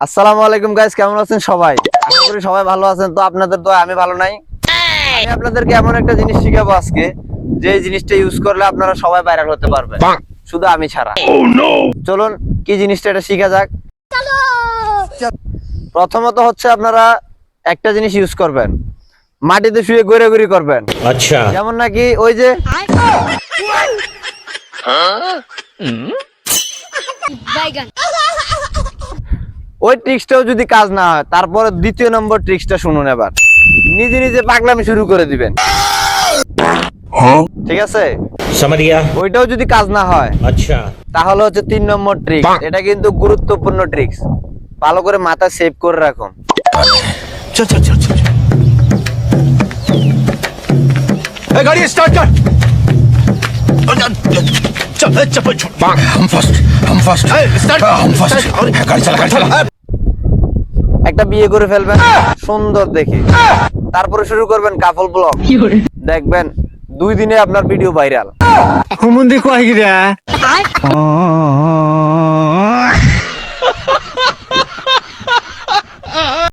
আসসালামু আলাইকুম গাইস, কেমন আছেন সবাই? আশা করি সবাই ভালো আছেন। তো আপনাদের দোয়া আমি ভালো নাই। আমি আপনাদেরকে এমন একটা জিনিস শিখাবো আজকে, যে জিনিসটা ইউজ করলে আপনারা সবাই ভাইরাল হতে পারবেন, শুধু আমি ছাড়া। চলুন কি জিনিসটা এটা শিখা যাক। প্রথমত হচ্ছে আপনারা একটা জিনিস ইউজ করবেন, মাটিতে শুয়ে ঘোরাঘুরি করবেন। আচ্ছা, যেমন নাকি ওই যে ওই ট্রিক্সটাও যদি কাজ না হয়, তারপরে দ্বিতীয় নম্বর ট্রিক্সটা শুনুন। এবার নিজে নিজে পাগলামি শুরু করে দিবেন, ঠিক আছে? समझ ওইটাও যদি কাজ না হয়, अच्छा, তাহলে হচ্ছে 3 নম্বর ট্রিক্স। এটা কিন্তু গুরুত্বপূর্ণ ট্রিক্স, ভালো করে মাথা সেভ করে রাখুন। चल चल चल चल ए, गाड़ी स्टार्ट कर चल चप्पल छोड़ हम फर्स्ट स्टार्ट हम फर्स्ट गाड़ी चला একটা বিয়ে করে ফেলবেন সুন্দর দেখে, তারপরে শুরু করবেন কাপল ব্লগ। দেখবেন 2 দিনে আপনার ভিডিও ভাইরাল। হুমুন্দি কয় গিরা